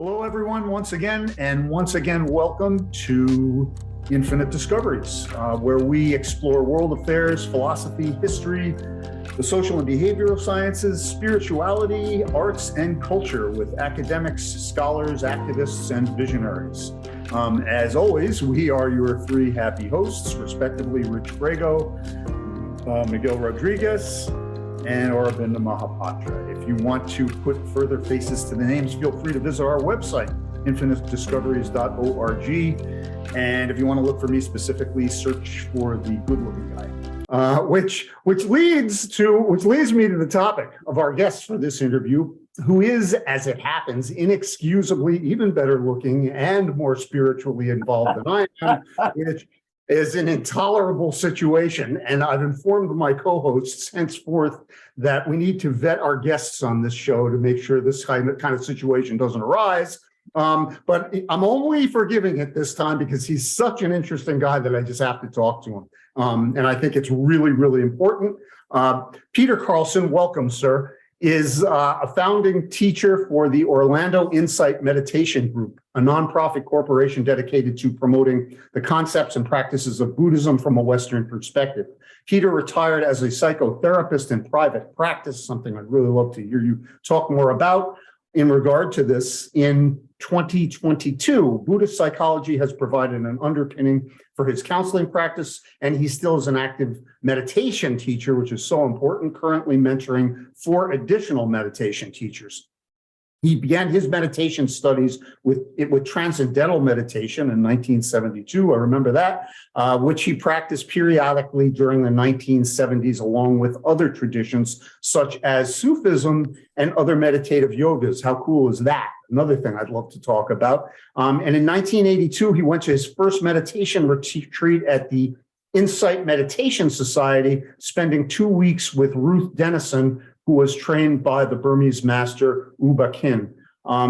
Hello, everyone, once again, and once again, welcome to Infinite Discoveries, where we explore world affairs, philosophy, history, the social and behavioral sciences, spirituality, arts, and culture with academics, scholars, activists, and visionaries. As always, we are your three happy hosts, respectively, Rich Brago, Miguel Rodriguez, and Aurobindo Mahapatra. If you want to put further faces to the names, feel free to visit our website, infinitediscoveries.org. And if you want to look for me specifically, search for the good-looking guy. Which leads me to the topic of our guest for this interview, who is, as it happens, inexcusably even better looking and more spiritually involved than I am, which is an intolerable situation. And I've informed my co-hosts henceforth that we need to vet our guests on this show to make sure this kind of situation doesn't arise. But I'm only forgiving it this time because he's such an interesting guy that I just have to talk to him. And I think it's really, really important. Peter Carlson, welcome, sir, is a founding teacher for the Orlando Insight Meditation Group, a nonprofit corporation dedicated to promoting the concepts and practices of Buddhism from a Western perspective. Peter retired as a psychotherapist in private practice, something I'd really love to hear you talk more about. In regard to this, in 2022, Buddhist psychology has provided an underpinning for his counseling practice, and he still is an active meditation teacher, which is so important, currently mentoring 4 additional meditation teachers. He began his meditation studies with transcendental meditation in 1972. I remember that, which he practiced periodically during the 1970s, along with other traditions such as Sufism and other meditative yogas. How cool is that? Another thing I'd love to talk about. And in 1982, he went to his first meditation retreat at the Insight Meditation Society, spending 2 weeks with Ruth Denison, who was trained by the Burmese master U Ba Khin.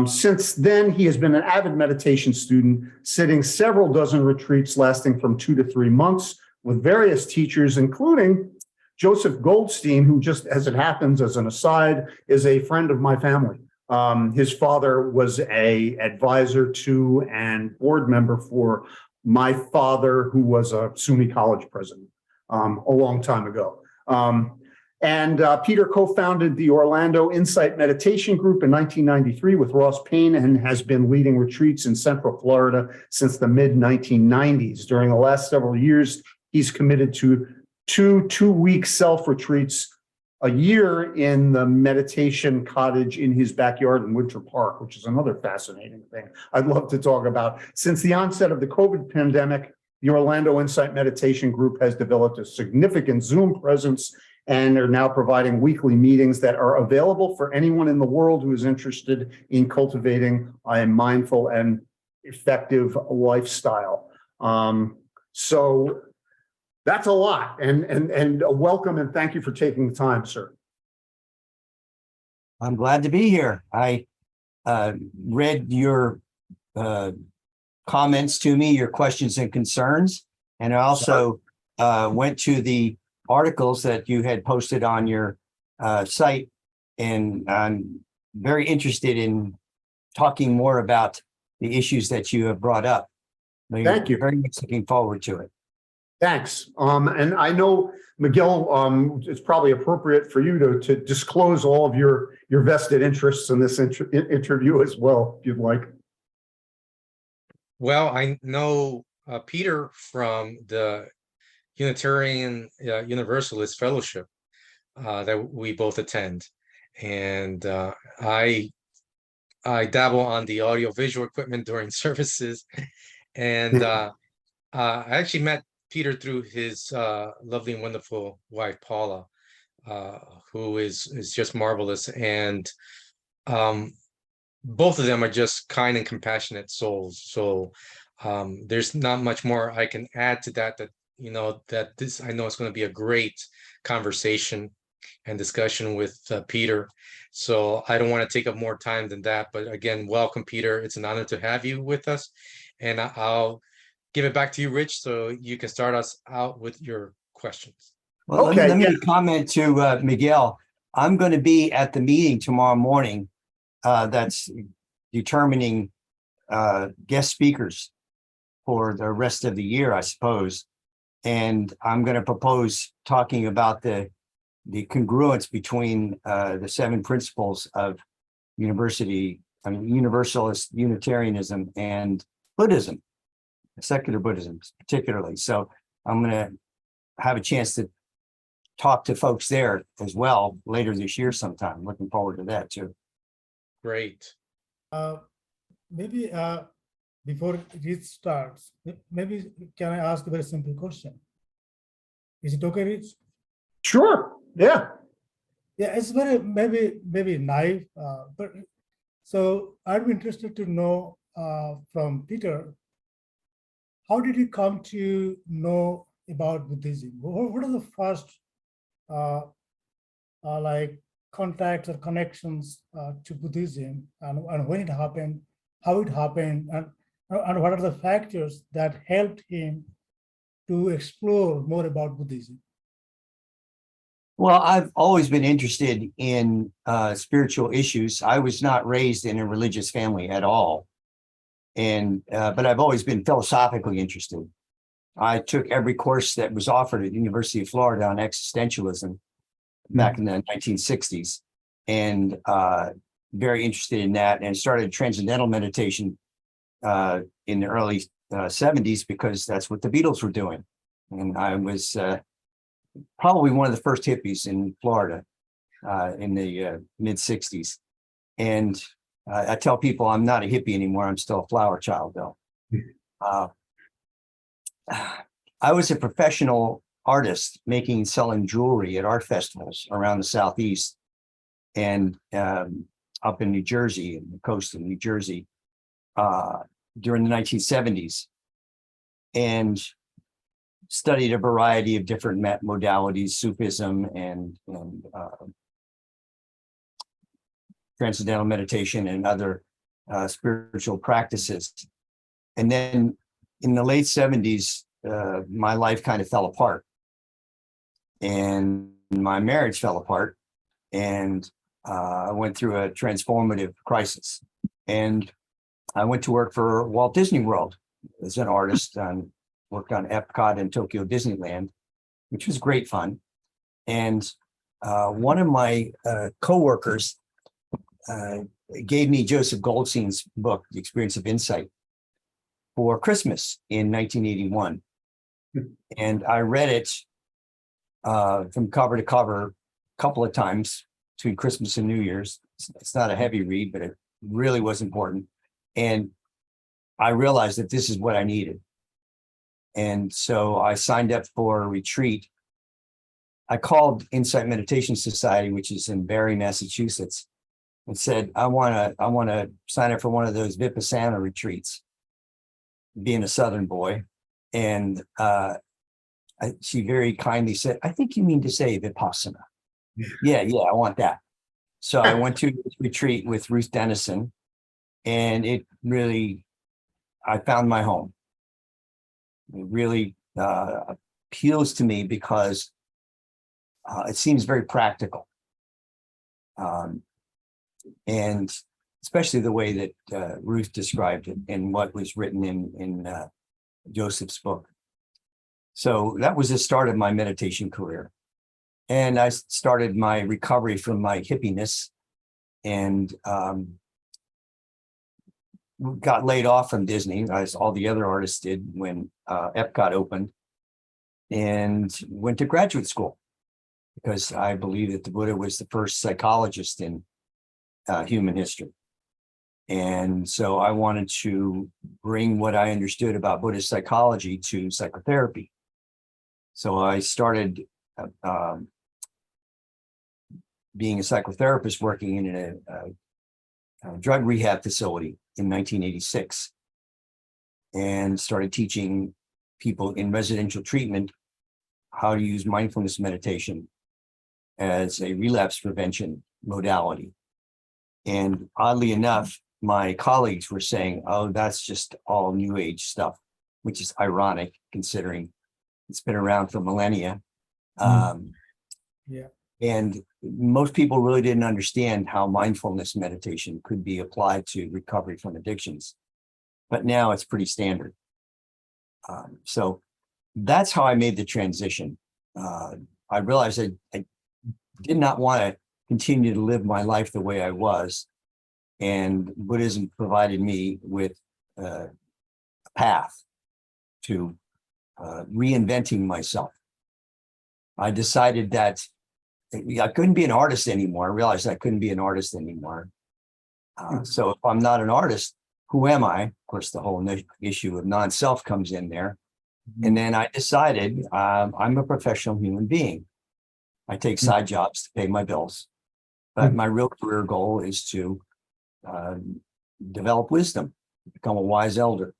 Since then, he has been an avid meditation student, sitting several dozen retreats lasting from 2 to 3 months with various teachers, including Joseph Goldstein, who, just as it happens as an aside, is a friend of my family. His father was an advisor to and board member for my father, who was a SUNY college president a long time ago. Peter co-founded the Orlando Insight Meditation Group in 1993 with Ross Payne and has been leading retreats in Central Florida since the mid-1990s. During the last several years, he's committed to 2-week self-retreats a year in the meditation cottage in his backyard in Winter Park, which is another fascinating thing I'd love to talk about. Since the onset of the COVID pandemic, the Orlando Insight Meditation Group has developed a significant Zoom presence and are now providing weekly meetings that are available for anyone in the world who is interested in cultivating a mindful and effective lifestyle. So that's a lot, and a welcome and thank you for taking the time, sir. I'm glad to be here. I read your comments to me, your questions and concerns, and I also went to the articles that you had posted on your site, and I'm very interested in talking more about the issues that you have brought up. Thank you. Very much looking forward to it. Thanks. And I know, Miguel, it's probably appropriate for you to disclose all of your vested interests in this interview as well, if you'd like. Well, I know Peter from the Unitarian Universalist Fellowship that we both attend, and I dabble on the audio-visual equipment during services, and I actually met Peter through his lovely and wonderful wife Paula, who is just marvelous, and both of them are just kind and compassionate souls. So there's not much more I can add to that. I know it's going to be a great conversation and discussion with Peter. So I don't want to take up more time than that. But again, welcome, Peter. It's an honor to have you with us. And I'll give it back to you, Rich, so you can start us out with your questions. Well, let me comment to Miguel. I'm going to be at the meeting tomorrow morning that's determining guest speakers for the rest of the year, I suppose. And I'm going to propose talking about the congruence between the 7 principles of Universalist Unitarianism and Buddhism, secular Buddhism particularly. So I'm going to have a chance to talk to folks there as well later this year sometime. Looking forward to that too. Great. Maybe before it starts, maybe can I ask a very simple question? Is it okay, Rich? Sure. Yeah. Yeah, it's very maybe naive, but so I'd be interested to know from Peter, how did you come to know about Buddhism? What are the first like contacts or connections to Buddhism, and when it happened, how it happened, and what are the factors that helped him to explore more about Buddhism? Well, I've always been interested in spiritual issues. I was not raised in a religious family at all, and but I've always been philosophically interested. I took every course that was offered at the University of Florida on existentialism back in the 1960s, and very interested in that, and started transcendental meditation in the early 70s because that's what the Beatles were doing, and I was probably one of the first hippies in Florida in the mid 60s. And I tell people I'm not a hippie anymore. I'm still a flower child though. I was a professional artist making and selling jewelry at art festivals around the Southeast and up in New Jersey, and the coast of New Jersey during the 1970s. And studied a variety of different modalities, Sufism and transcendental meditation and other spiritual practices. And then in the late 70s, my life kind of fell apart, and my marriage fell apart, and I went through a transformative crisis. And I went to work for Walt Disney World as an artist, and worked on Epcot and Tokyo Disneyland, which was great fun. And one of my coworkers gave me Joseph Goldstein's book, The Experience of Insight, for Christmas in 1981. And I read it from cover to cover a couple of times between Christmas and New Year's. It's not a heavy read, but it really was important. And I realized that this is what I needed. And so I signed up for a retreat. I called Insight Meditation Society, which is in Barre, Massachusetts, and said, I want to sign up for one of those Vipassana retreats, being a Southern boy. And she very kindly said, I think you mean to say Vipassana. Yeah, I want that. So I went to this retreat with Ruth Dennison, and it really, I found my home. It really appeals to me because it seems very practical. And especially the way that Ruth described it and what was written in Joseph's book. So that was the start of my meditation career. And I started my recovery from my hippiness, and got laid off from Disney, as all the other artists did when Epcot opened, and went to graduate school because I believe that the Buddha was the first psychologist in human history. And so I wanted to bring what I understood about Buddhist psychology to psychotherapy. So I started being a psychotherapist working in a drug rehab facility in 1986, and started teaching people in residential treatment how to use mindfulness meditation as a relapse prevention modality. And oddly enough, my colleagues were saying, oh, that's just all new age stuff, which is ironic considering it's been around for millennia. Yeah. And most people really didn't understand how mindfulness meditation could be applied to recovery from addictions. But now it's pretty standard. So that's how I made the transition. I realized I did not want to continue to live my life the way I was. And Buddhism provided me with a path to reinventing myself. I decided that I couldn't be an artist anymore. I realized I couldn't be an artist anymore. So if I'm not an artist, who am I? Of course, the whole issue of non-self comes in there. And then I decided I'm a professional human being. I take side jobs to pay my bills. But my real career goal is to develop wisdom, become a wise elder.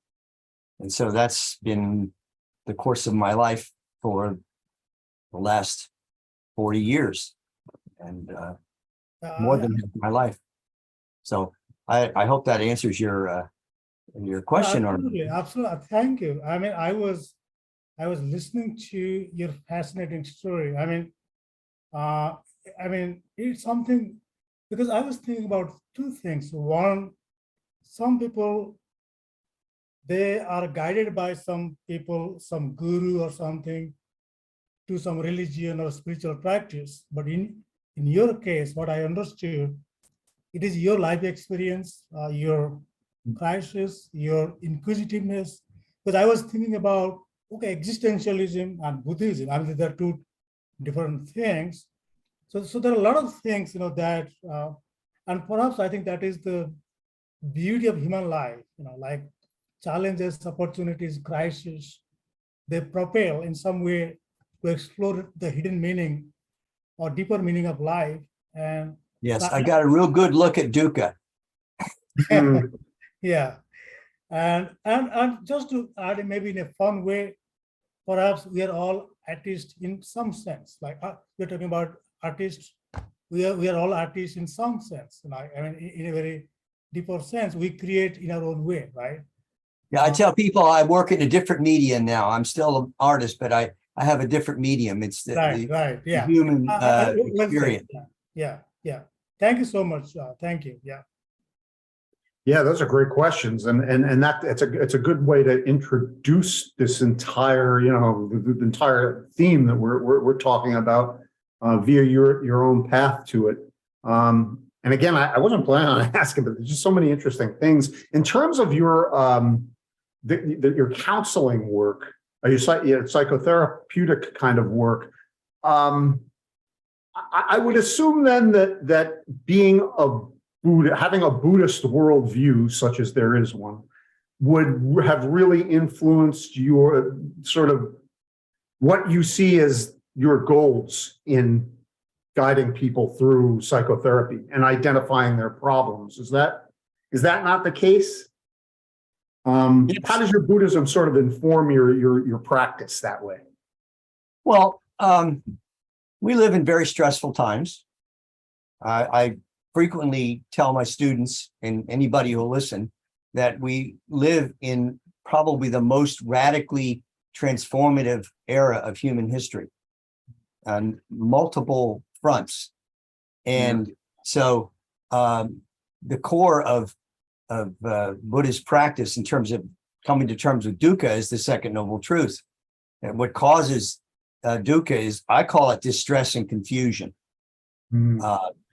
And so that's been the course of my life for the last 40 years and more than half my life. So I hope that answers your question. Absolutely, absolutely. Thank you. I mean, I was listening to your fascinating story. I mean, it's something, because I was thinking about two things. One, some people, they are guided by some people, some guru or something, to some religion or spiritual practice. But in your case, what I understood, it is your life experience, your crisis, your inquisitiveness. Because I was thinking about, okay, existentialism and Buddhism. I mean, they're two different things. So there are a lot of things, that, and perhaps I think that is the beauty of human life, like challenges, opportunities, crises, they propel in some way to explore the hidden meaning or deeper meaning of life. And yes, I got a real good look at dukkha. Yeah. And just to add, maybe in a fun way, perhaps we are all artists in some sense. Like we're talking about artists, we are all artists in some sense. I mean, in a very deeper sense, we create in our own way, right? Yeah, I tell people I work in a different medium now. I'm still an artist, but I have a different medium. It's the Yeah. human Well experience. Yeah. Thank you so much. Thank you. Yeah. Yeah, those are great questions, and it's a good way to introduce this entire, the entire theme that we're talking about via your own path to it. And again, I wasn't planning on asking, but there's just so many interesting things in terms of your your counseling work, your psychotherapeutic kind of work. I would assume then that being having a Buddhist worldview, such as there is one, would have really influenced your sort of what you see as your goals in guiding people through psychotherapy and identifying their problems. Is that not the case? Yes. How does your Buddhism sort of inform your practice that way? Well, we live in very stressful times. I frequently tell my students and anybody who'll listen that we live in probably the most radically transformative era of human history on multiple fronts. And so the core of Buddhist practice in terms of coming to terms with dukkha is the second noble truth. And what causes dukkha is, I call it distress and confusion.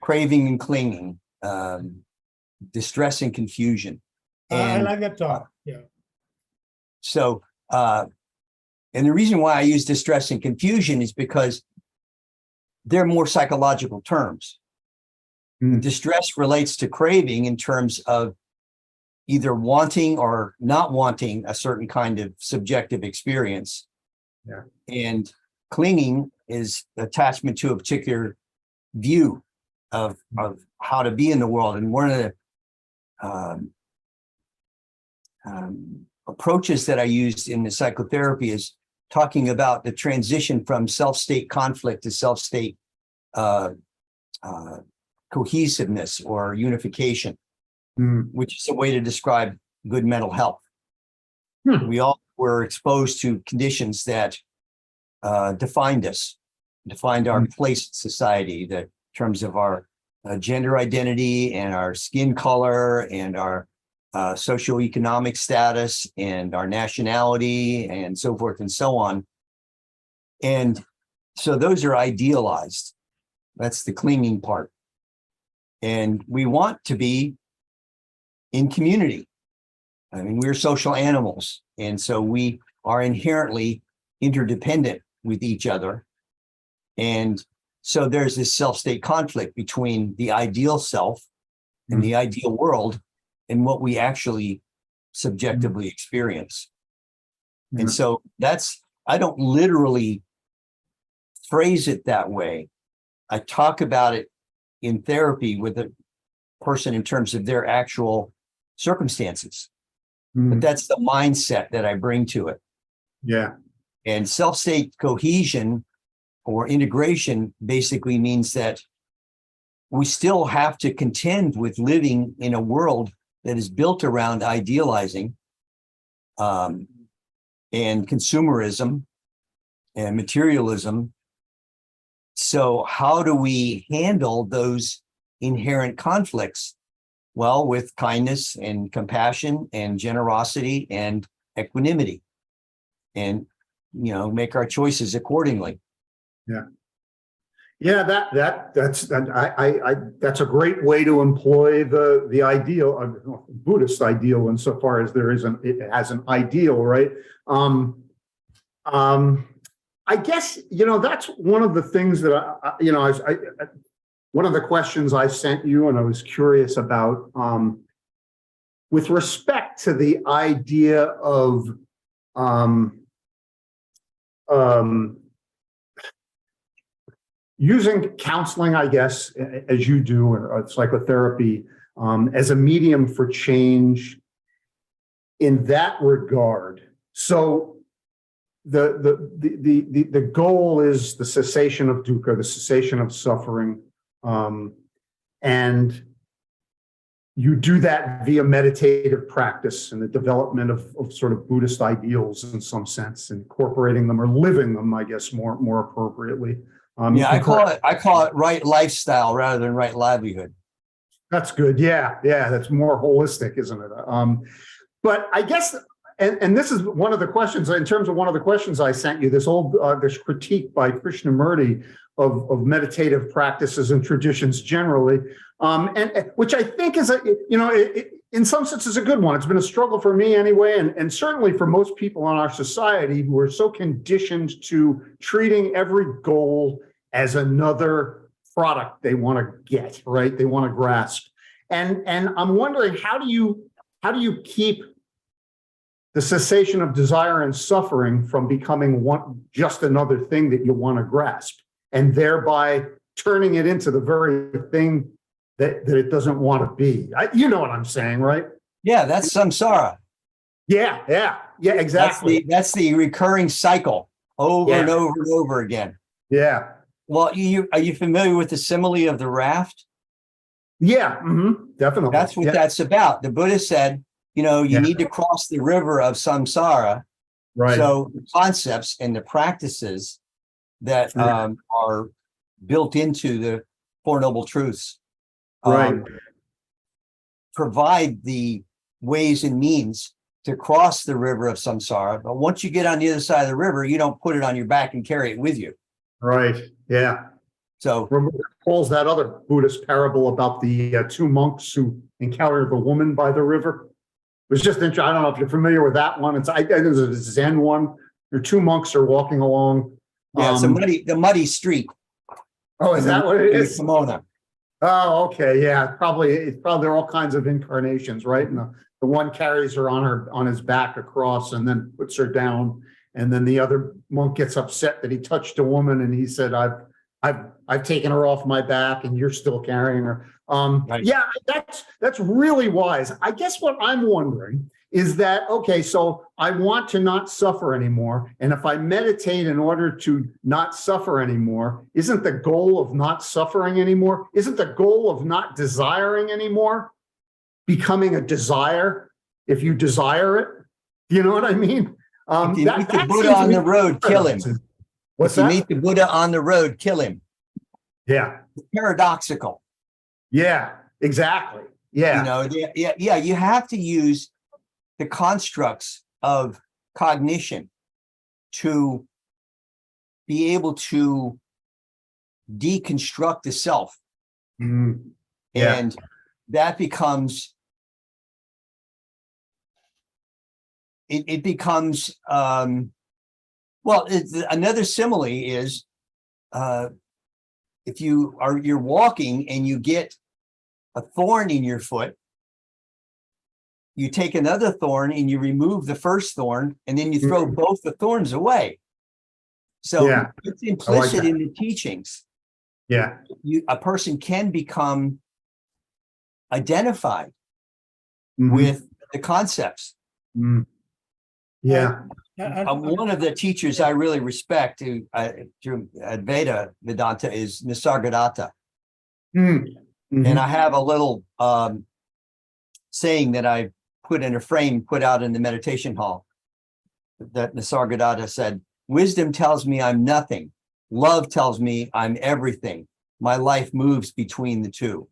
Craving and clinging, distress and confusion. And I like that talk. Yeah. so, and the reason why I use distress and confusion is because they're more psychological terms. Distress relates to craving in terms of either wanting or not wanting a certain kind of subjective experience. Yeah. And clinging is attachment to a particular view of how to be in the world. And one of the approaches that I used in the psychotherapy is talking about the transition from self-state conflict to self-state cohesiveness or unification, which is a way to describe good mental health. We all were exposed to conditions that defined us, to find our place in society, the terms of our gender identity and our skin color and our socioeconomic status and our nationality and so forth and so on. And so those are idealized. That's the clinging part. And we want to be in community. I mean, we're social animals. And so we are inherently interdependent with each other. And so there's this self-state conflict between the ideal self and the ideal world and what we actually subjectively experience. And so I don't literally phrase it that way. I talk about it in therapy with a person in terms of their actual circumstances. But that's the mindset that I bring to it. Yeah. And self-state cohesion or integration basically means that we still have to contend with living in a world that is built around idealizing and consumerism and materialism. So how do we handle those inherent conflicts? Well, with kindness and compassion and generosity and equanimity, and make our choices accordingly. Yeah. Yeah, that's a great way to employ the ideal, Buddhist ideal, insofar as it has an ideal, right? I guess that's one of the things that one of the questions I sent you, and I was curious about, with respect to the idea of using counseling, I guess, as you do, or psychotherapy, as a medium for change in that regard. So the goal is the cessation of dukkha, the cessation of suffering. And you do that via meditative practice and the development of sort of Buddhist ideals in some sense, incorporating them or living them, I guess, more appropriately. I call it right lifestyle rather than right livelihood. That's good. Yeah. That's more holistic, isn't it? But I guess, and this is one of the questions, in terms of one of the questions I sent you, this critique by Krishnamurti of meditative practices and traditions generally, and which I think is in some sense is a good one. It's been a struggle for me anyway, and certainly for most people in our society who are so conditioned to treating every goal as another product they want to get, right? They want to grasp. And I'm wondering, how do you keep the cessation of desire and suffering from becoming just another thing that you want to grasp, and thereby turning it into the very thing that it doesn't want to be? You know what I'm saying, right? Yeah, that's samsara. Yeah, exactly. That's the recurring cycle over and over and over again. Yeah. Well, are you familiar with the simile of the raft? Yeah, definitely. That's what that's about. The Buddha said, you need to cross the river of samsara. Right. So the concepts and the practices that are built into the Four Noble Truths provide the ways and means to cross the river of samsara. But once you get on the other side of the river, you don't put it on your back and carry it with you. Right. Yeah. So remember Paul's that other Buddhist parable about the two monks who encountered the woman by the river. It was just interesting. I don't know if you're familiar with that one. It's a Zen one. There are two monks are walking along. Yeah, it's the muddy street. Oh, is that what it is? Pomona. Oh, okay. Yeah, probably there are all kinds of incarnations, right? And the one carries her on his back across and then puts her down. And then the other monk gets upset that he touched a woman, and he said, I've taken her off my back and you're still carrying her. Right. Yeah, that's really wise. I guess what I'm wondering is that, okay, so I want to not suffer anymore. And if I meditate in order to not suffer anymore, isn't the goal of not suffering anymore? Isn't the goal of not desiring anymore becoming a desire if you desire it? You know what I mean? If you meet the Buddha on the road, kill him. What's If you that? meet the Buddha on the road, kill him. Yeah. Paradoxical. Yeah. Exactly. Yeah. You know, yeah, you have to use the constructs of cognition to be able to deconstruct the self. Mm. Yeah. And that becomes, it becomes, well, another simile is, if you're walking and you get a thorn in your foot, you take another thorn and you remove the first thorn, and then you throw both the thorns away. So Yeah. it's implicit in the teachings. Yeah. A person can become identified Mhm. with the concepts. Mm. Yeah. One of the teachers I really respect to Advaita Vedanta is Nisargadatta. Mm. Mhm. And I have a little saying that I put in a frame, put out in the meditation hall, that Nisargadatta said, "Wisdom tells me I'm nothing. Love tells me I'm everything. My life moves between the two."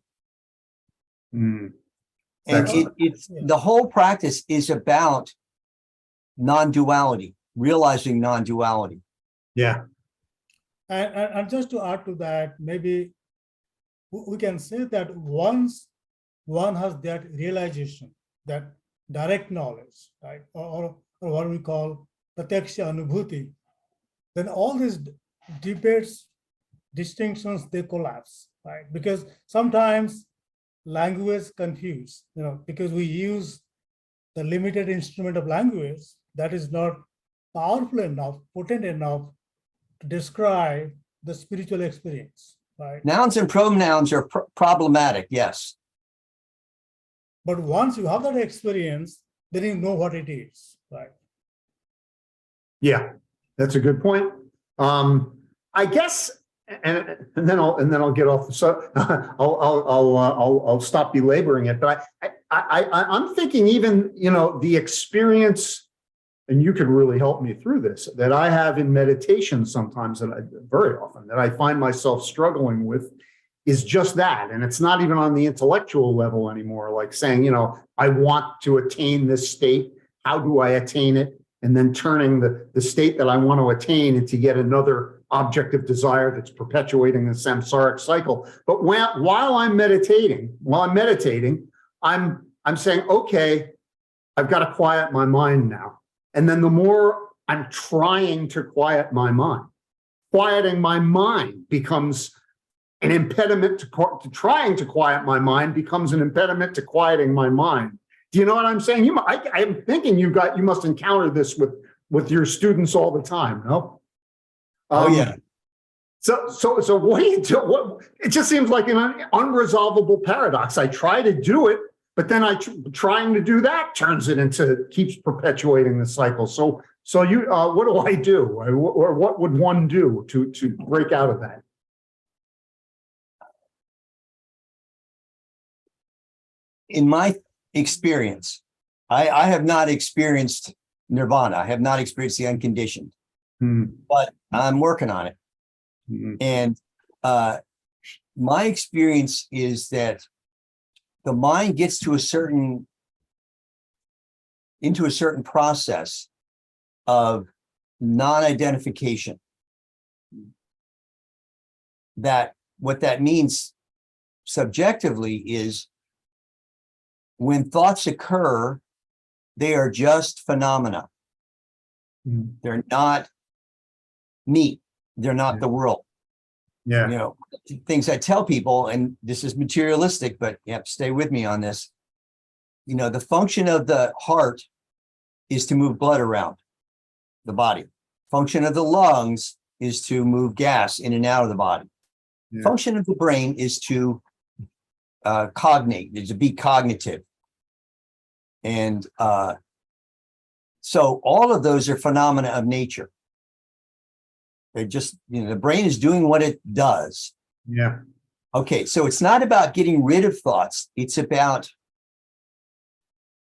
Mm. And Excellent. it's the whole practice is about non-duality, realizing non-duality. Yeah. And just to add to that, maybe we can say that once one has that realization, that direct knowledge, right, or what we call pratyaksha anubhuti, then all these debates, distinctions, they collapse, right? Because sometimes language confuse, because we use the limited instrument of language that is not powerful enough, potent enough to describe the spiritual experience, right? Nouns and pronouns are problematic, yes. But once you have that experience, then you know what it is, right? Yeah. That's a good point. I guess, and then I'll get off. So I'll stop belaboring it. But I'm thinking even the experience, and you could really help me through this, that I have in meditation sometimes, very often that I find myself struggling with, is just that. And it's not even on the intellectual level anymore, like saying, I want to attain this state. How do I attain it? And then turning the state that I want to attain into yet another object of desire that's perpetuating the samsaric cycle. But while I'm meditating, I'm saying, okay, I've got to quiet my mind now. And then the more I'm trying to quiet my mind, quieting my mind becomes an impediment to trying to quiet my mind, becomes an impediment to quieting my mind. Do you know what I'm saying? I'm thinking you must encounter this with your students all the time, no? Oh yeah. So what do you do? It just seems like an unresolvable paradox. I try to do it, but then trying to do that keeps perpetuating the cycle. So you, what do I do, or what would one do to break out of that? In my experience, I have not experienced nirvana. I have not experienced the unconditioned, but I'm working on it. And my experience is that the mind gets to into a certain process of non-identification. That what that means subjectively is, when thoughts occur, they are just phenomena. They're not me. They're not the world. Yeah. Things I tell people, and this is materialistic, but you have to stay with me on this. The function of the heart is to move blood around the body. Function of the lungs is to move gas in and out of the body. Yeah. Function of the brain is to cognate, is to be cognitive. And so all of those are phenomena of nature. They're just, the brain is doing what it does. Yeah. Okay, so it's not about getting rid of thoughts. It's about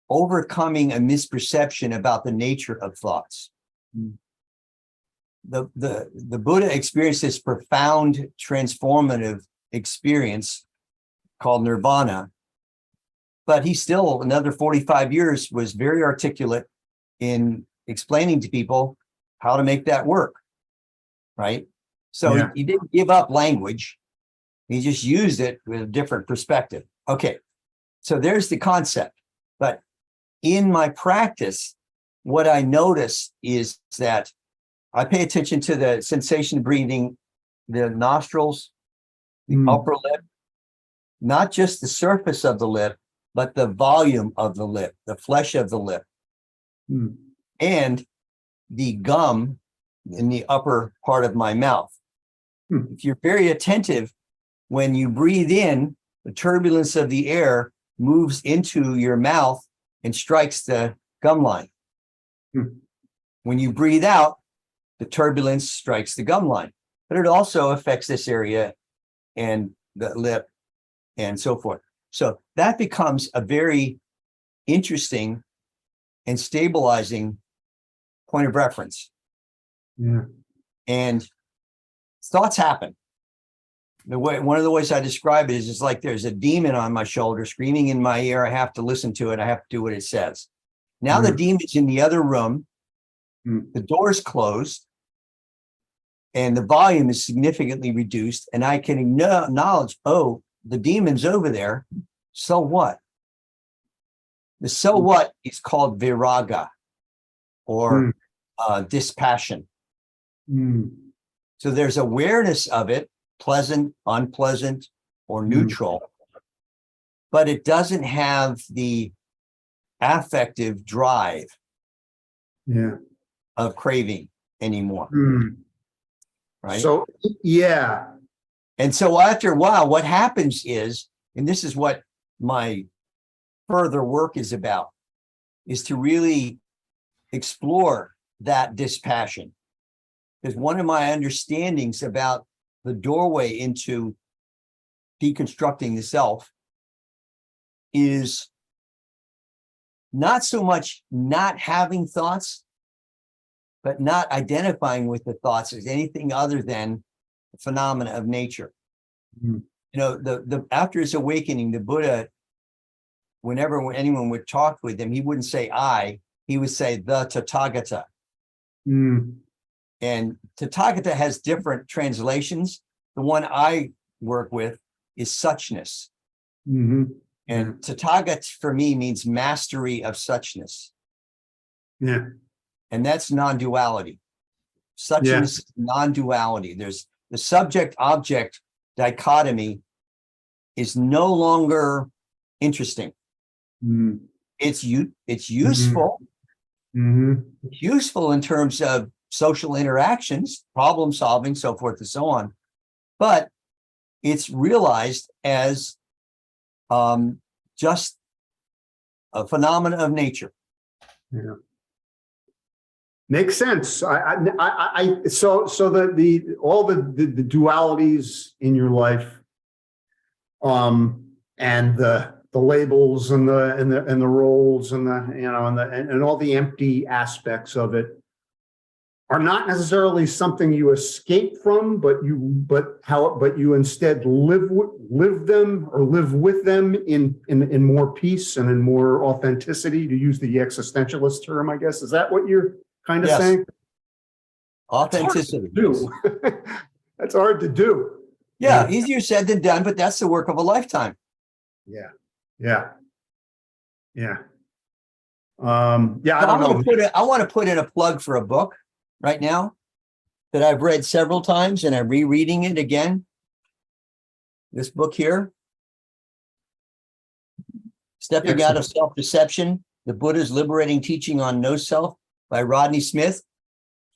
overcoming a misperception about the nature of thoughts. the Buddha experienced this profound transformative experience called nirvana, but he still, another 45 years, was very articulate in explaining to people how to make that work, right? So Yeah. he didn't give up language. He just used it with a different perspective. Okay, so there's the concept. But in my practice, what I notice is that I pay attention to the sensation of breathing, the nostrils, the upper lip, not just the surface of the lip, but the volume of the lip, the flesh of the lip, and the gum in the upper part of my mouth. If you're very attentive, when you breathe in, the turbulence of the air moves into your mouth and strikes the gum line. When you breathe out, the turbulence strikes the gum line, but it also affects this area and the lip and so forth. So that becomes a very interesting and stabilizing point of reference. Yeah. And thoughts happen. One of the ways I describe it is it's like there's a demon on my shoulder screaming in my ear. I have to listen to it. I have to do what it says. Now the demon's in the other room. The door's closed and the volume is significantly reduced. And I can acknowledge, oh, the demon's over there. So what? The so what is called viraga or dispassion. So there's awareness of it, pleasant, unpleasant, or neutral, but it doesn't have the affective drive of craving anymore. Right? So, yeah. And so after a while, what happens is, and this is what my further work is about, is to really explore that dispassion. Because one of my understandings about the doorway into deconstructing the self is not so much not having thoughts, but not identifying with the thoughts as anything other than a phenomena of nature. You know, the after his awakening, the Buddha, whenever anyone would talk with him, he wouldn't say I, he would say the Tathagata. And Tathagata has different translations. The one I work with is suchness. And Tathagata for me means mastery of suchness. Yeah. And that's non-duality. Suchness is non-duality. There's the subject-object dichotomy is no longer interesting. It's useful. It's useful in terms of social interactions, problem solving, so forth and so on. But it's realized as just a phenomena of nature. Yeah. Makes sense. So the all the dualities in your life, and the labels and the roles and and all the empty aspects of it are not necessarily something you escape from, but you instead live them or live with them in more peace and in more authenticity, to use the existentialist term, I guess. Is that what you're kind of saying? Authenticity. That's hard to do. Yeah, easier said than done, but that's the work of a lifetime. Yeah. I don't know. I want to put in a plug for a book right now that I've read several times and I'm rereading it again. This book here, Stepping Out of Self-Deception, The Buddha's Liberating Teaching on No Self by Rodney Smith,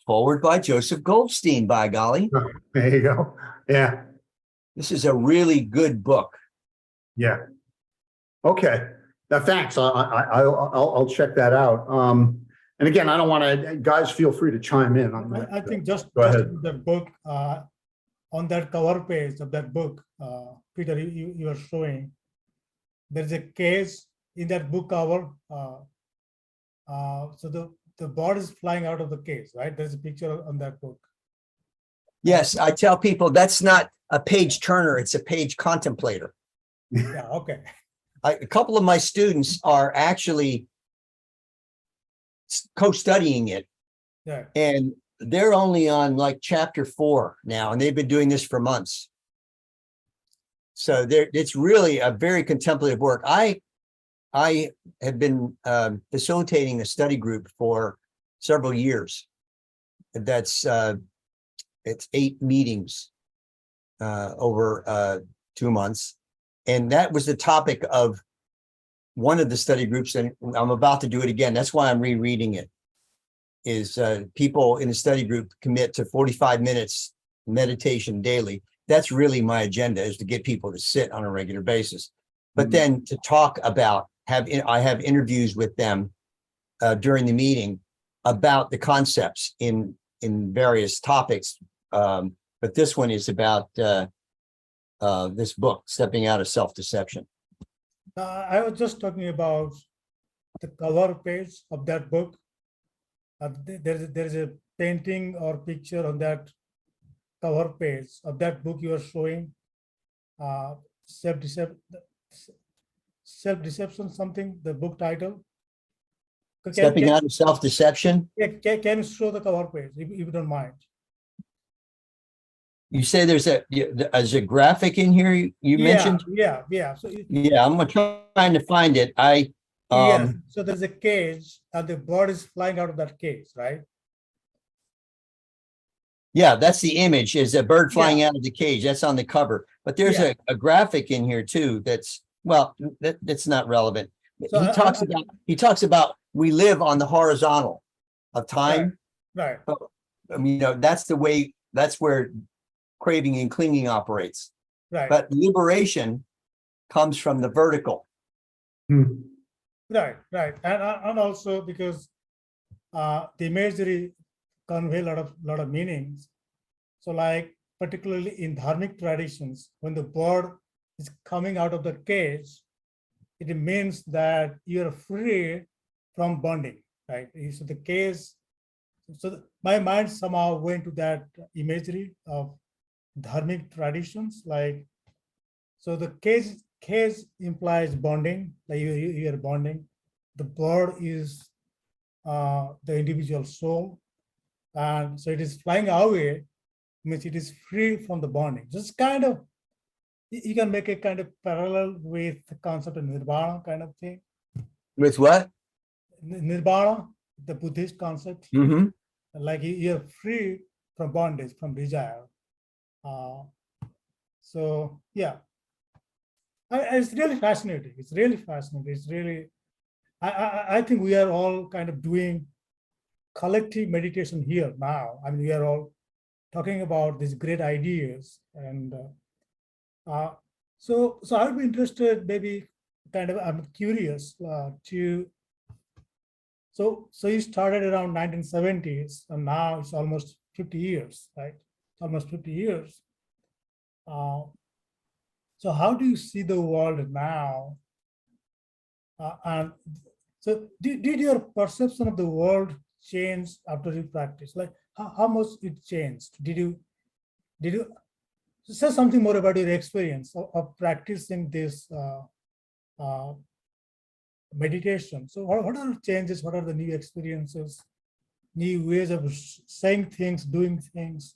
forward by Joseph Goldstein, by golly. There you go. Yeah. This is a really good book. Yeah. Okay. Now, thanks. I'll check that out. And again, I don't want to, guys, feel free to chime in on that. I think just ahead. the book, on that cover page of that book, Peter, you are showing, there's a case in that book cover. So the bird is flying out of the case, right? There's a picture on that book. Yes, I tell people that's not a page turner, it's a page contemplator. Yeah, okay. A couple of my students are actually co-studying it, Yeah, and they're only on like chapter 4 now, and they've been doing this for months. So it's really a very contemplative work. I have been facilitating a study group for several years. That's it's 8 meetings over 2 months, and that was the topic of one of the study groups, and I'm about to do it again. That's why I'm rereading it. Is people in the study group commit to 45 minutes meditation daily. That's really my agenda, is to get people to sit on a regular basis, but then to talk about, I have interviews with them during the meeting about the concepts in various topics. But this one is about this book, Stepping Out of Self-Deception. I was just talking about the cover page of that book. There's a painting or picture on that cover page of that book you are showing. Self-deception, something, the book title. Stepping Out of Self-Deception. Can you show the cover page if you don't mind? You say there's a graphic in here you mentioned? Yeah. So Yeah, I'm trying to find it. yes, so there's a cage and the bird is flying out of that cage, right? Yeah, that's the image, is a bird flying out of the cage. That's on the cover. But there's a graphic in here too that's, well, that's not relevant. So he talks about we live on the horizontal of time. Right. I mean, that's where craving and clinging operates. Right. But liberation comes from the vertical. Right. And also because the imagery convey a lot of meanings. So like particularly in dharmic traditions, when the bird is coming out of the cage, it means that you're free from bonding, right? So the cage, so my mind somehow went to that imagery of dharmic traditions, like, so the cage implies bonding, like you're bonding. The bird is the individual soul, and so it is flying away, means it is free from the bonding. Just kind of, you can make a kind of parallel with the concept of nirvana kind of thing. With what? Nirvana, the Buddhist concept, like you're free from bondage, from desire. So yeah, it's really fascinating. It's really fascinating. It's really, I think we are all kind of doing collective meditation here now. I mean, we are all talking about these great ideas, and so I would be interested, maybe kind of, I'm curious to. So you started around 1970s, and now it's almost 50 years, right? It's almost 50 years. So how do you see the world now? And so did your perception of the world change after you practice? Like how much it changed? Did you say something more about your experience of practicing this meditation? So what are the changes? What are the new experiences, new ways of saying things, doing things?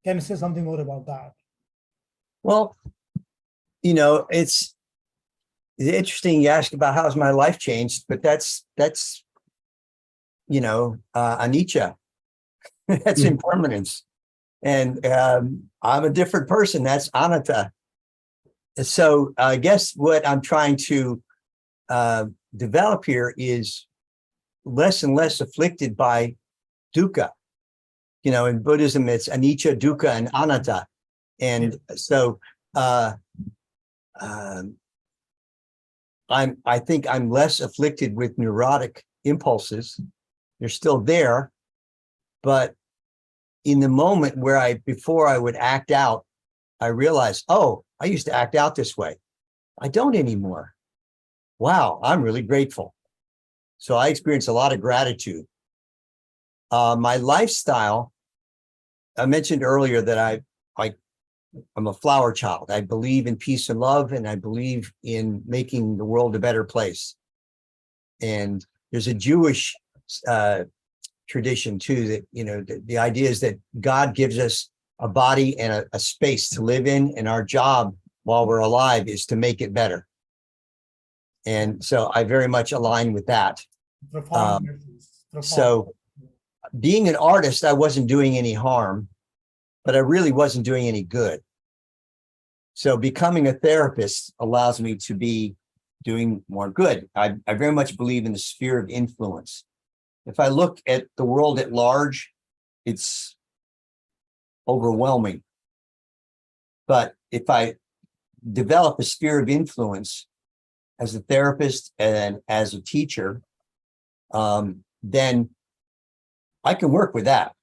Can you say something more about that? Well, it's interesting you ask about how's my life changed, but that's anicca. That's impermanence. And I'm a different person. That's anatta. So I guess what I'm trying to develop here is less and less afflicted by dukkha. In Buddhism, it's anicca, dukkha, and anatta. And so I think I'm less afflicted with neurotic impulses. They're still there, but in the moment where before I would act out, I realized, oh, I used to act out this way. I don't anymore. Wow, I'm really grateful. So I experience a lot of gratitude. My lifestyle I mentioned earlier that I'm a flower child. I believe in peace and love, and I believe in making the world a better place. And there's a Jewish tradition too, that, you know, the idea is that God gives us a body and a space to live in, and our job while we're alive is to make it better. And so I very much align with that. Profound message. Profound. So being an artist, I wasn't doing any harm, but I really wasn't doing any good. So becoming a therapist allows me to be doing more good. I very much believe in the sphere of influence. If I look at the world at large, it's overwhelming. But if I develop a sphere of influence as a therapist and as a teacher, then I can work with that.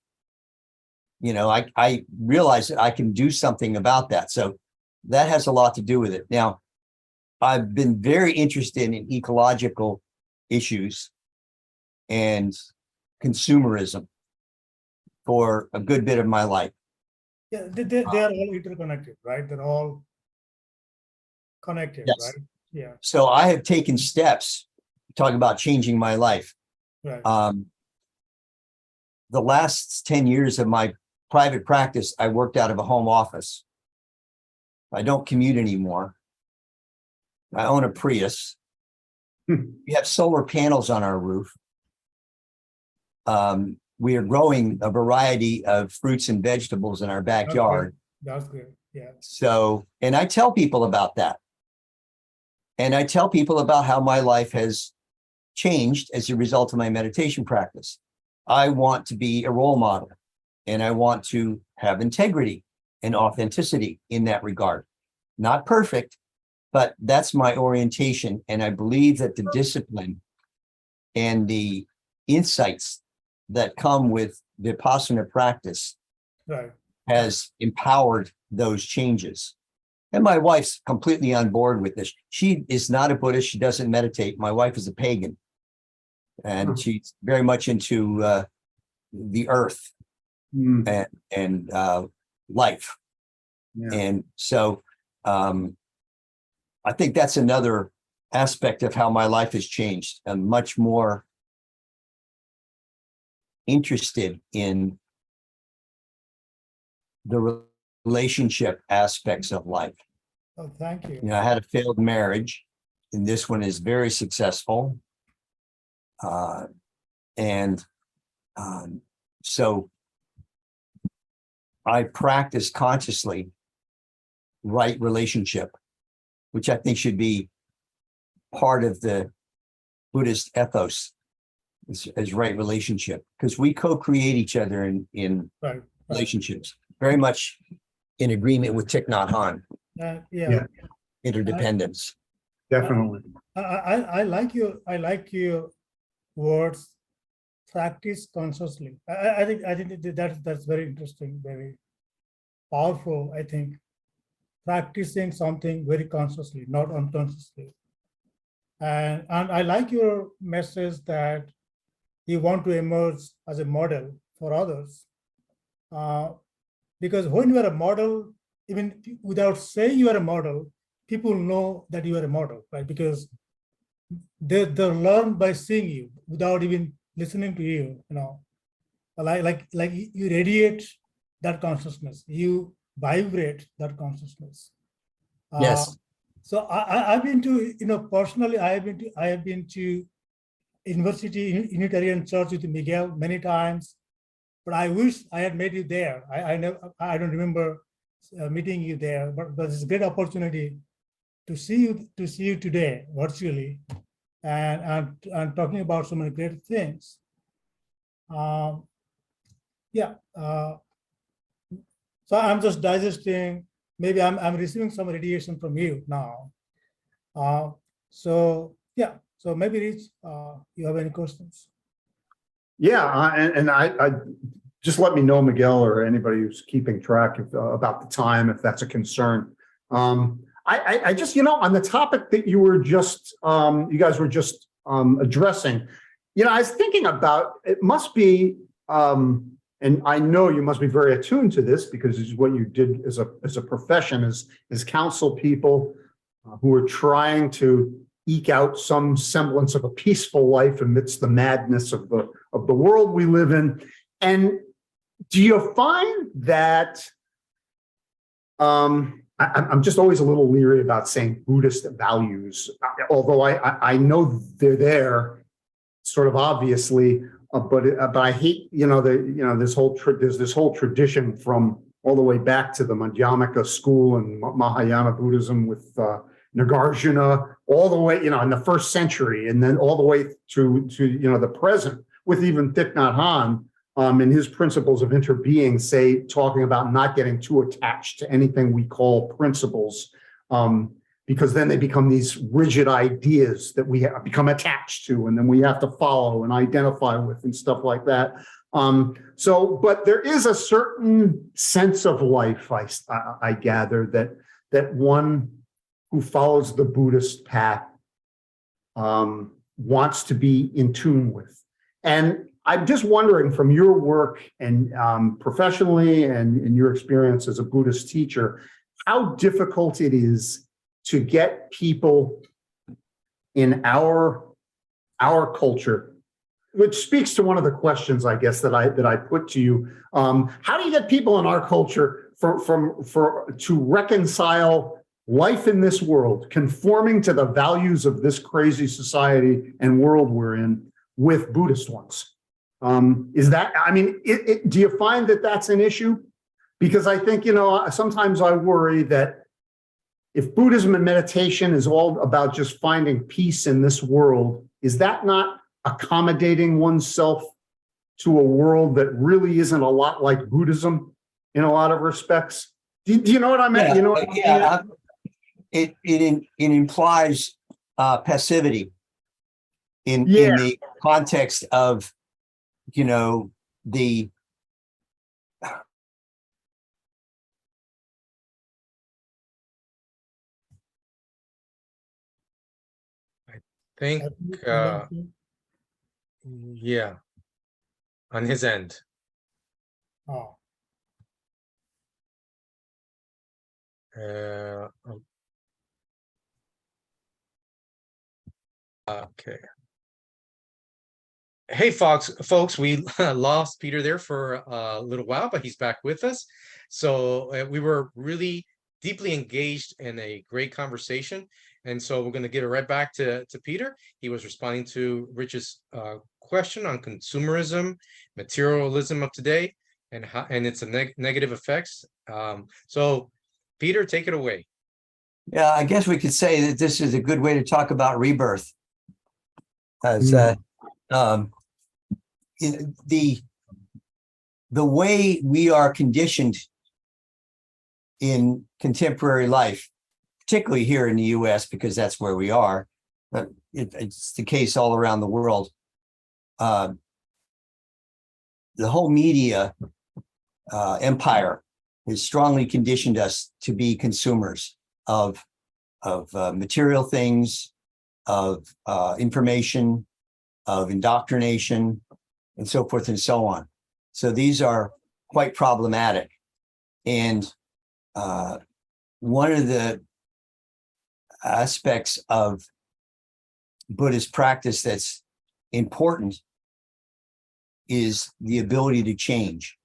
You know, I realize that I can do something about that. So that has a lot to do with it. Now, I've been very interested in ecological issues and consumerism for a good bit of my life. Yeah, they are all interconnected, right? They're all connected, Yes. right? Yeah, So I have taken steps talking about changing my life. right. The last 10 years of my private practice, I worked out of a home office. I don't commute anymore. I own a Prius. We have solar panels on our roof. We are growing a variety of fruits and vegetables in our backyard. That's good. Yeah. So, and I tell people about that. And I tell people about how my life has changed as a result of my meditation practice. I want to be a role model, and I want to have integrity and authenticity in that regard. Not perfect, but that's my orientation. And I believe that the discipline and the insights that come with Vipassana practice Right. has empowered those changes. And my wife's completely on board with this. She is not a Buddhist. She doesn't meditate. My wife is a pagan. And she's very much into the earth and life. Yeah. And so I think that's another aspect of how my life has changed. I'm much more interested in the relationship aspects of life. Oh, thank you. You know, I had a failed marriage, and this one is very successful. So I practice consciously right relationship, which I think should be part of the Buddhist ethos, as right relationship, because we co-create each other in Right. relationships, very much in agreement with Thich Nhat Hanh, Yeah. interdependence. Definitely. I like your words. Practice consciously. I think that's very interesting, very powerful. I think practicing something very consciously, not unconsciously. And I like your message that you want to emerge as a model for others. Because when you are a model, even without saying you are a model, people know that you are a model, right? Because they learn by seeing you without even listening to you, you know. Like you radiate that consciousness, you vibrate that consciousness. Yes. So I've been to, you know, personally, I have been to University Unitarian Church with Miguel many times, but I wish I had met you there. I don't remember meeting you there, but it's a great opportunity to see you today virtually, and talking about so many great things. So I'm just digesting. Maybe I'm receiving some radiation from you now. So maybe Rich, you have any questions? Yeah, and I just let me know, Miguel, or anybody who's keeping track about the time, if that's a concern. I just, you know, on the topic that you were just, you guys were just addressing, you know, I was thinking about, it must be and I know you must be very attuned to this because it's what you did as a profession, is counsel people who are trying to eke out some semblance of a peaceful life amidst the madness of the world we live in. And do you find that I'm just always a little leery about saying Buddhist values, although I know they're there, sort of obviously, but I hate there's this whole tradition from all the way back to the Madhyamaka school and Mahayana Buddhism with Nagarjuna, all the way in the first century, and then all the way to the present with even Thich Nhat Hanh. And his principles of interbeing, talking about not getting too attached to anything we call principles, because then they become these rigid ideas that we have become attached to, and then we have to follow and identify with and stuff like that. But there is a certain sense of life, I gather, that one who follows the Buddhist path wants to be in tune with. And I'm just wondering, from your work and professionally and in your experience as a Buddhist teacher, how difficult it is to get people in our culture, which speaks to one of the questions, I guess, that I put to you. How do you get people in our culture to reconcile life in this world, conforming to the values of this crazy society and world we're in, with Buddhist ones? Is that, do you find that that's an issue? Because I think, sometimes I worry that if Buddhism and meditation is all about just finding peace in this world, is that not accommodating oneself to a world that really isn't a lot like Buddhism in a lot of respects? Do you know what I mean? It implies passivity in the context of the think, yeah, on his end. Oh, Okay. Hey, folks, we lost Peter there for a little while, but he's back with us. So we were really deeply engaged in a great conversation. And so we're going to get it right back to Peter. He was responding to Rich's question on consumerism, materialism of today, and its negative effects. So Peter, take it away. Yeah, I guess we could say that this is a good way to talk about rebirth. As the way we are conditioned in contemporary life, particularly here in the US, because that's where we are, but it's the case all around the world. The whole media empire has strongly conditioned us to be consumers of material things, of information, of indoctrination, and so forth and so on. So these are quite problematic. And one of the aspects of Buddhist practice that's important is the ability to change.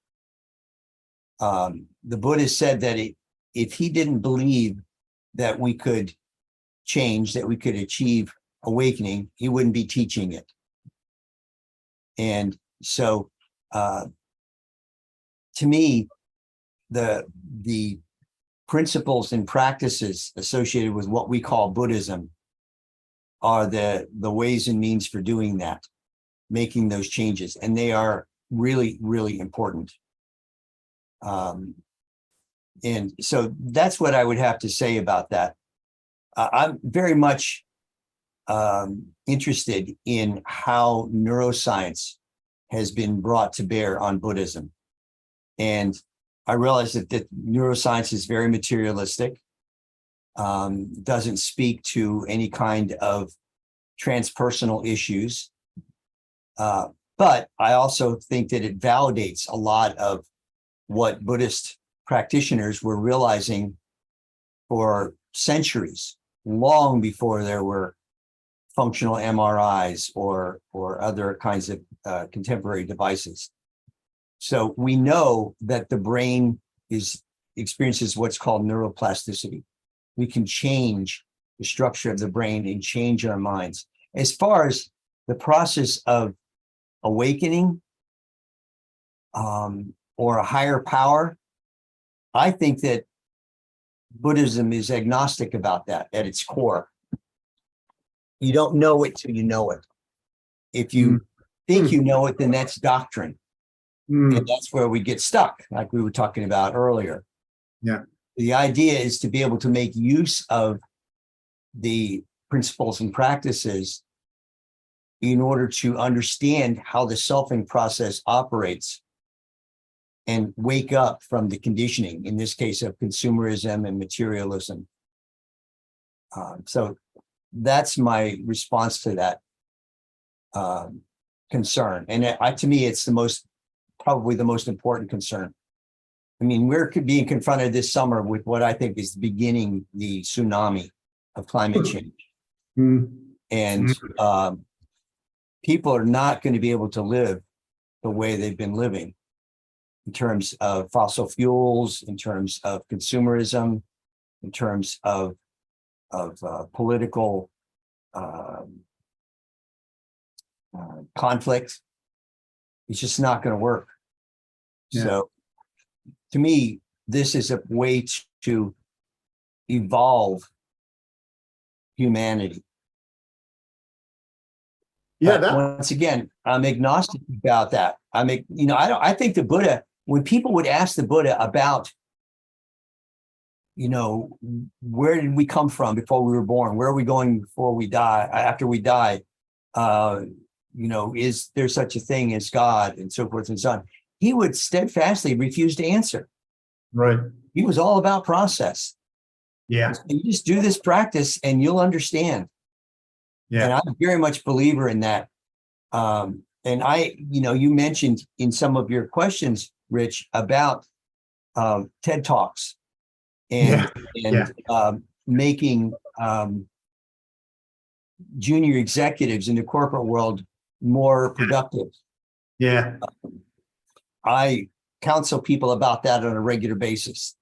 The Buddha said that if he didn't believe that we could change, that we could achieve awakening, he wouldn't be teaching it. And so to me, the principles and practices associated with what we call Buddhism are the ways and means for doing that, making those changes. And they are really, really important. And so that's what I would have to say about that. I'm very much interested in how neuroscience has been brought to bear on Buddhism. And I realize that neuroscience is very materialistic, doesn't speak to any kind of transpersonal issues. But I also think that it validates a lot of what Buddhist practitioners were realizing for centuries, long before there were functional MRIs or other kinds of contemporary devices. So we know that the brain experiences what's called neuroplasticity. We can change the structure of the brain and change our minds. As far as the process of awakening or a higher power, I think that Buddhism is agnostic about that at its core. You don't know it till you know it. If you think you know it, then that's doctrine. And that's where we get stuck, like we were talking about earlier. Yeah. The idea is to be able to make use of the principles and practices in order to understand how the selfing process operates and wake up from the conditioning, in this case of consumerism and materialism. So that's my response to that concern. And to me, it's probably the most important concern. I mean, we're being confronted this summer with what I think is beginning the tsunami of climate change. And people are not going to be able to live the way they've been living in terms of fossil fuels, in terms of consumerism, in terms of political conflict. It's just not going to work. Yeah. So to me, this is a way to evolve humanity. Yeah. But once again, I'm agnostic about that. I think the Buddha, when people would ask the Buddha about, where did we come from before we were born? Where are we going before we die, after we die? Is there such a thing as God, and so forth and so on? He would steadfastly refuse to answer. Right. He was all about process. Yeah. You just do this practice and you'll understand. Yeah. And I'm very much a believer in that. And you mentioned in some of your questions, Rich, about TED Talks and making junior executives in the corporate world more productive. Yeah. I counsel people about that on a regular basis.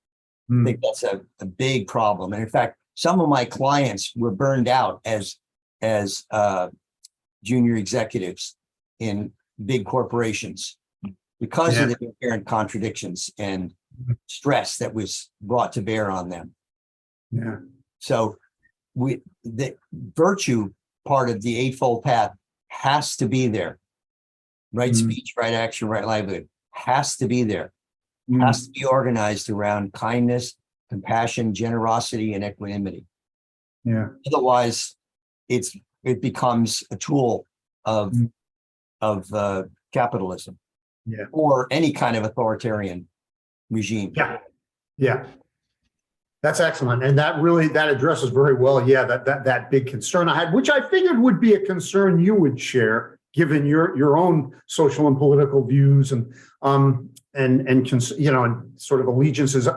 I think that's a big problem. And in fact, some of my clients were burned out as junior executives in big corporations because of the inherent contradictions and stress that was brought to bear on them. Yeah. So the virtue part of the Eightfold Path has to be there. Right speech, right action, right livelihood has to be there. Has to be organized around kindness, compassion, generosity, and equanimity. Yeah. Otherwise, it becomes a tool of capitalism, or any kind of authoritarian regime. Yeah. Yeah. That's excellent. And that addresses very well, that big concern I had, which I figured would be a concern you would share, given your own social and political views and sort of allegiances.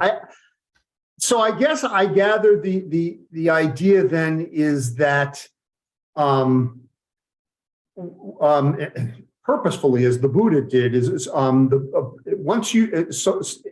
So I guess I gather the idea then is that purposefully, as the Buddha did,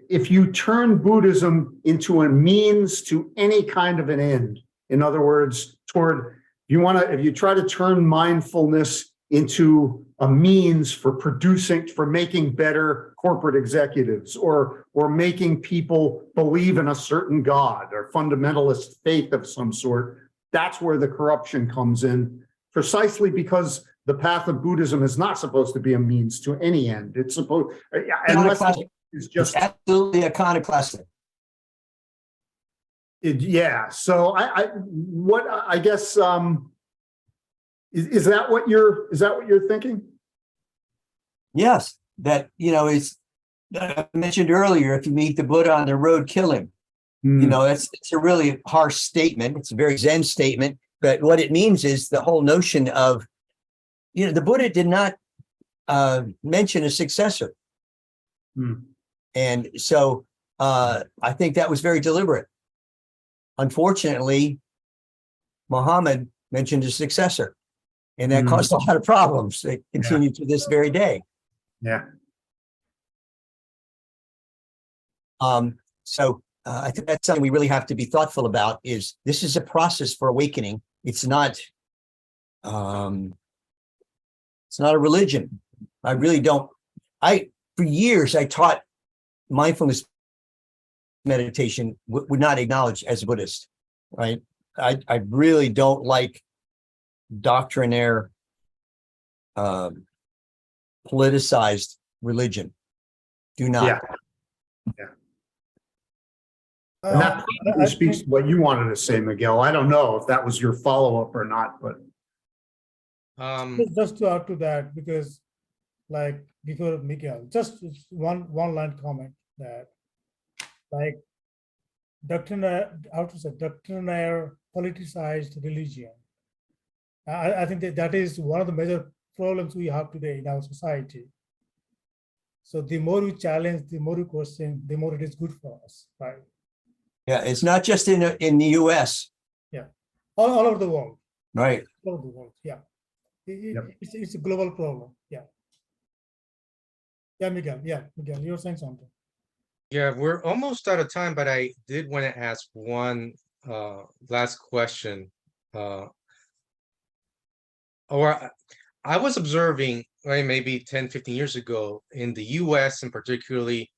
if you turn Buddhism into a means to any kind of an end, in other words, if you try to turn mindfulness into a means for making better corporate executives or making people believe in a certain God or fundamentalist faith of some sort, that's where the corruption comes in, precisely because the path of Buddhism is not supposed to be a means to any end. It's supposed, unless it's just absolutely iconoclastic. So I guess is that what you're thinking? Yes, that is. I mentioned earlier, if you meet the Buddha on the road, kill him. It's a really harsh statement. It's a very Zen statement, but what it means is the whole notion of, the Buddha did not mention a successor. Hmm. And so I think that was very deliberate. Unfortunately, Muhammad mentioned a successor, and that caused a lot of problems that continue to this very day. Yeah. So I think that's something we really have to be thoughtful about. Is this is a process for awakening? It's not. It's not a religion. I really don't. For years I taught mindfulness meditation. Would not acknowledge as a Buddhist, right? I really don't like doctrinaire, politicized religion. Do not. Yeah. And that probably speaks to what you wanted to say, Miguel. I don't know if that was your follow-up or not, but just to add to that, because like before Miguel, just one line comment that like doctrinaire politicized religion. I think that is one of the major problems we have today in our society. So the more we challenge, the more we question, the more it is good for us, right? Yeah, it's not just in the U.S. Yeah, all over the world. Right. All over the world. Yeah, it's a global problem. Yeah. Yeah, Miguel. Yeah, Miguel, you're saying something. Yeah, we're almost out of time, but I did want to ask one last question. Or I was observing, right, maybe 10, 15 years ago in the US and particularly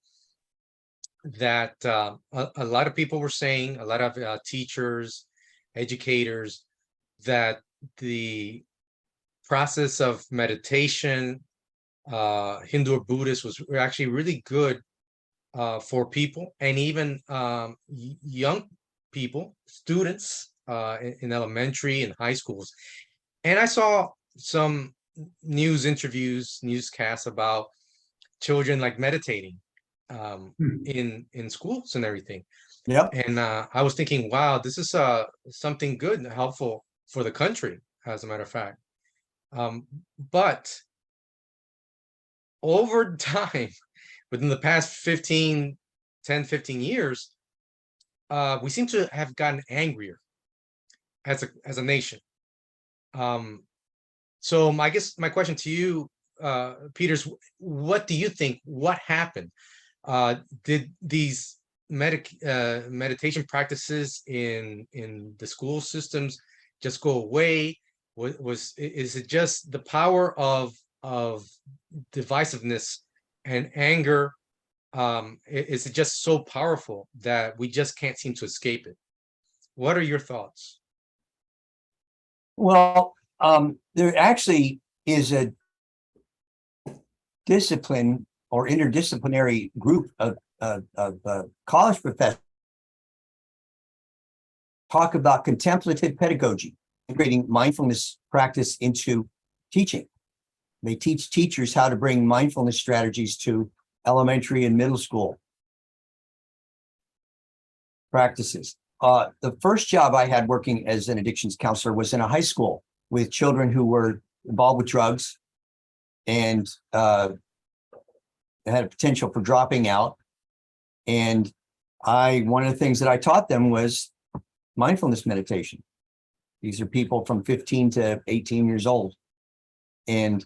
that a lot of people were saying, a lot of teachers, educators, that the process of meditation, Hindu or Buddhist, was actually really good for people, and even young people, students in elementary and high schools. And I saw some news interviews, newscasts about children like meditating in schools and everything. Yep. And I was thinking, wow, this is something good and helpful for the country, as a matter of fact. But over time, within the past 10, 15 years, we seem to have gotten angrier as a nation. So I guess my question to you, Peters, what do you think? What happened? Did these meditation practices in the school systems just go away? Is it just the power of divisiveness and anger? Is it just so powerful that we just can't seem to escape it? What are your thoughts? Well, there actually is a discipline or interdisciplinary group of college professors talk about contemplative pedagogy, integrating mindfulness practice into teaching. They teach teachers how to bring mindfulness strategies to elementary and middle school practices. The first job I had working as an addictions counselor was in a high school with children who were involved with drugs and had a potential for dropping out. And one of the things that I taught them was mindfulness meditation. These are people from 15 to 18 years old. And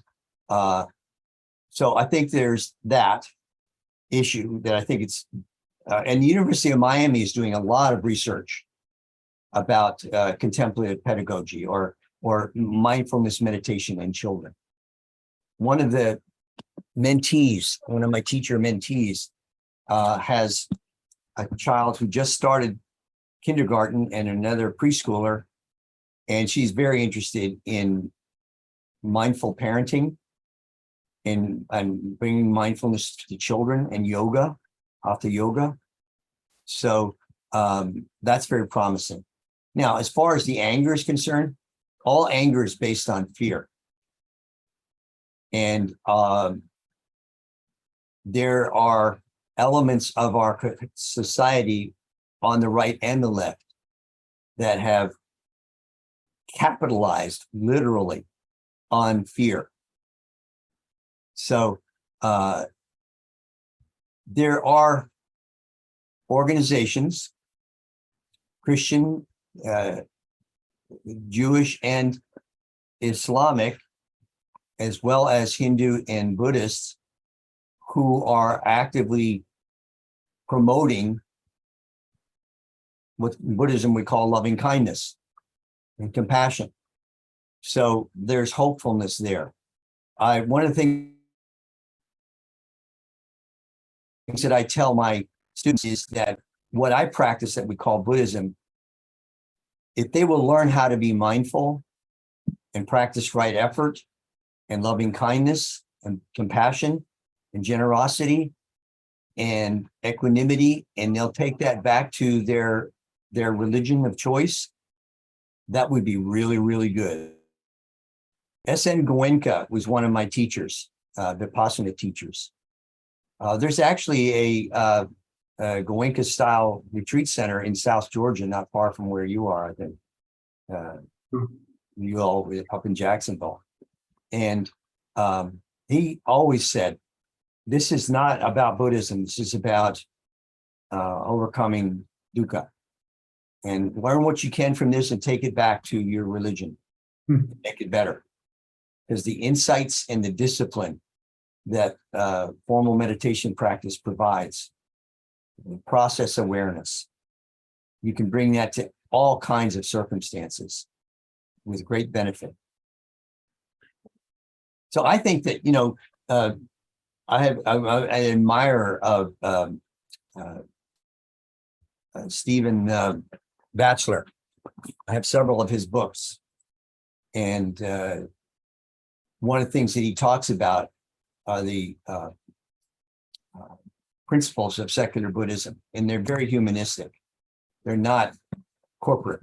so I think there's that issue that I think it's, and the University of Miami is doing a lot of research about contemplative pedagogy or mindfulness meditation in children. One of the mentees, one of my teacher mentees, has a child who just started kindergarten and another preschooler, and she's very interested in mindful parenting and bringing mindfulness to children and yoga, hatha yoga. So that's very promising. Now, as far as the anger is concerned, all anger is based on fear. And there are elements of our society on the right and the left that have capitalized literally on fear. So there are organizations, Christian, Jewish, and Islamic, as well as Hindu and Buddhists, who are actively promoting what in Buddhism we call loving kindness and compassion. So there's hopefulness there. One of the things that I tell my students is that what I practice that we call Buddhism, if they will learn how to be mindful and practice right effort and loving kindness and compassion and generosity and equanimity, and they'll take that back to their religion of choice, that would be really, really good. S.N. Goenka was one of my teachers, Vipassana teachers. There's actually a Goenka style retreat center in South Georgia, not far from where you are, I think. You all up in Jacksonville. And he always said, this is not about Buddhism. This is about overcoming dukkha. And learn what you can from this and take it back to your religion. Make it better. Because the insights and the discipline that formal meditation practice provides, process awareness, you can bring that to all kinds of circumstances with great benefit. So I think that, you know, I admire of Stephen Batchelor. I have several of his books, and one of the things that he talks about are the principles of secular Buddhism, and they're very humanistic. They're not corporate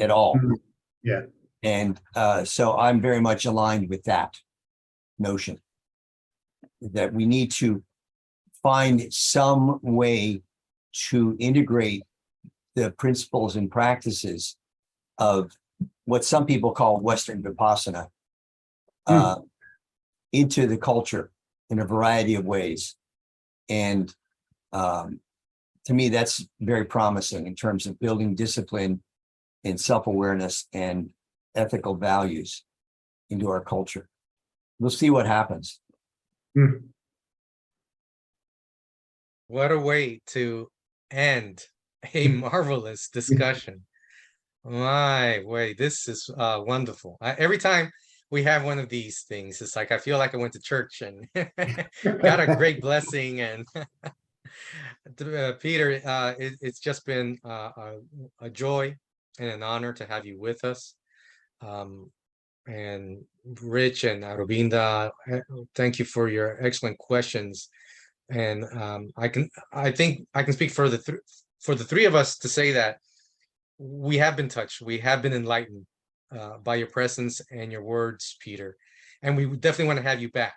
at all. Yeah. And so I'm very much aligned with that notion, that we need to find some way to integrate the principles and practices of what some people call Western Vipassana into the culture in a variety of ways. And to me, that's very promising in terms of building discipline and self-awareness and ethical values into our culture. We'll see what happens. What a way to end a marvelous discussion. My way, this is wonderful. Every time we have one of these things, it's like I feel like I went to church and got a great blessing. And Peter, it's just been a joy and an honor to have you with us. And Rich and Arubinda, thank you for your excellent questions. And I think I can speak for the three of us to say that we have been touched, we have been enlightened by your presence and your words, Peter. And we definitely want to have you back.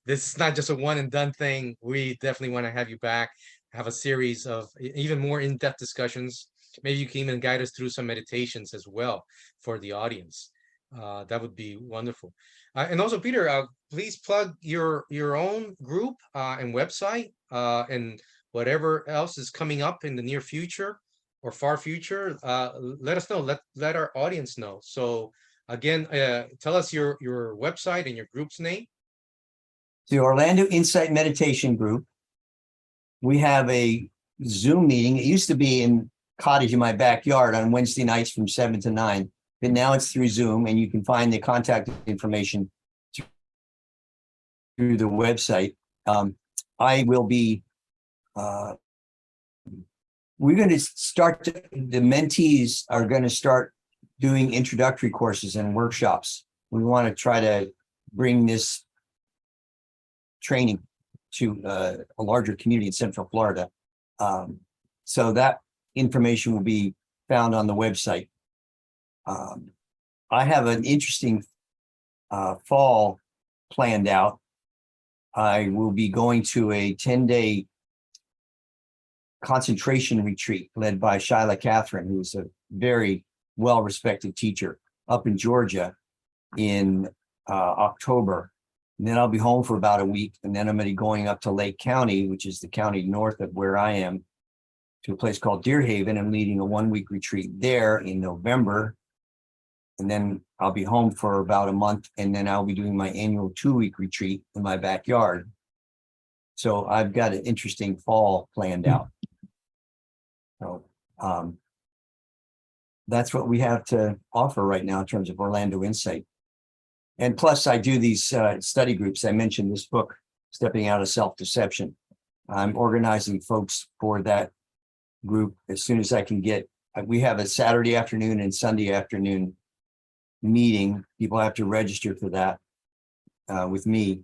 This is not just a one and done thing. We definitely want to have you back, have a series of even more in-depth discussions. Maybe you can even guide us through some meditations as well for the audience. That would be wonderful. And also, Peter, please plug your own group and website and whatever else is coming up in the near future or far future. Let us know. Let our audience know. So again, tell us your website and your group's name. The Orlando Insight Meditation Group. We have a Zoom meeting. It used to be in cottage in my backyard on Wednesday nights from 7 to 9. But now it's through Zoom, and you can find the contact information through the website. I will be, we're going to start, the mentees are going to start doing introductory courses and workshops. We want to try to bring this training to a larger community in Central Florida. So that information will be found on the website. I have an interesting fall planned out. I will be going to a 10-day concentration retreat led by Shyla Catherine, who's a very well-respected teacher up in Georgia in October. And then I'll be home for about a week. And then I'm going to be going up to Lake County, which is the county north of where I am, to a place called Deer Haven. I'm leading a 1-week retreat there in November. And then I'll be home for about a month. And then I'll be doing my annual 2-week retreat in my backyard. So I've got an interesting fall planned out. So that's what we have to offer right now in terms of Orlando Insight. And plus, I do these study groups. I mentioned this book, Stepping Out of Self-Deception. I'm organizing folks for that group as soon as I can get. We have a Saturday afternoon and Sunday afternoon meeting. People have to register for that with me.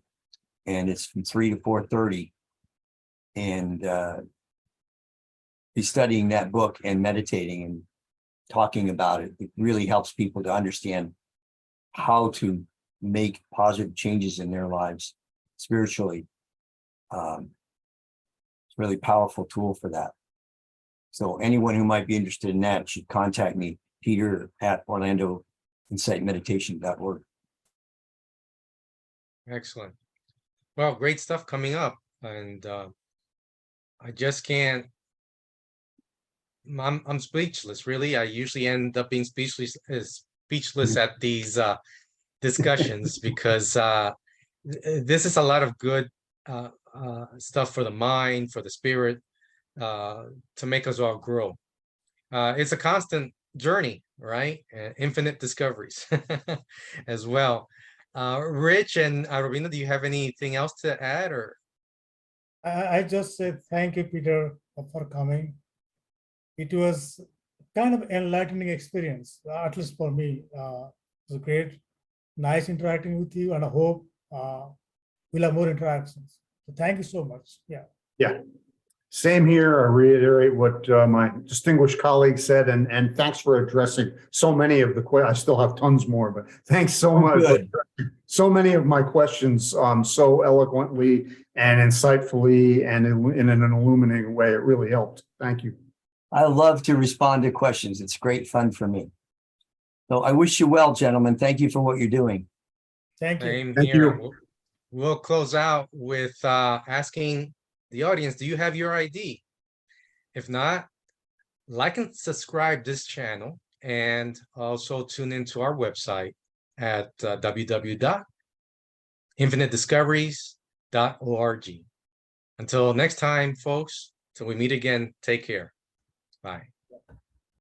And it's from 3 to 4:30. And be studying that book and meditating and talking about it. It really helps people to understand how to make positive changes in their lives spiritually. It's a really powerful tool for that. So anyone who might be interested in that should contact me, Peter at OrlandoInsightMeditation.org. Excellent. Well, great stuff coming up. And I just can't, I'm speechless, really. I usually end up being speechless at these discussions because this is a lot of good stuff for the mind, for the spirit, to make us all grow. It's a constant journey, right? Infinite discoveries as well. Rich and Robina, do you have anything else to add? Or I just said thank you, Peter, for coming. It was kind of enlightening experience, at least for me. It was great, nice interacting with you, and I hope we'll have more interactions. So thank you so much. Yeah. Same here. I reiterate what my distinguished colleague said, and thanks for addressing so many of the questions. I still have tons more, but thanks so much. Good. So many of my questions so eloquently and insightfully and in an illuminating way. It really helped. Thank you. I love to respond to questions. It's great fun for me. So I wish you well, gentlemen. Thank you for what you're doing. Thank you. same Thank here. you. We'll close out with asking the audience, do you have your ID? If not, like and subscribe this channel, and also tune into our website at www.infinitediscoveries.org. Until next time, folks, till we meet again, take care. Bye.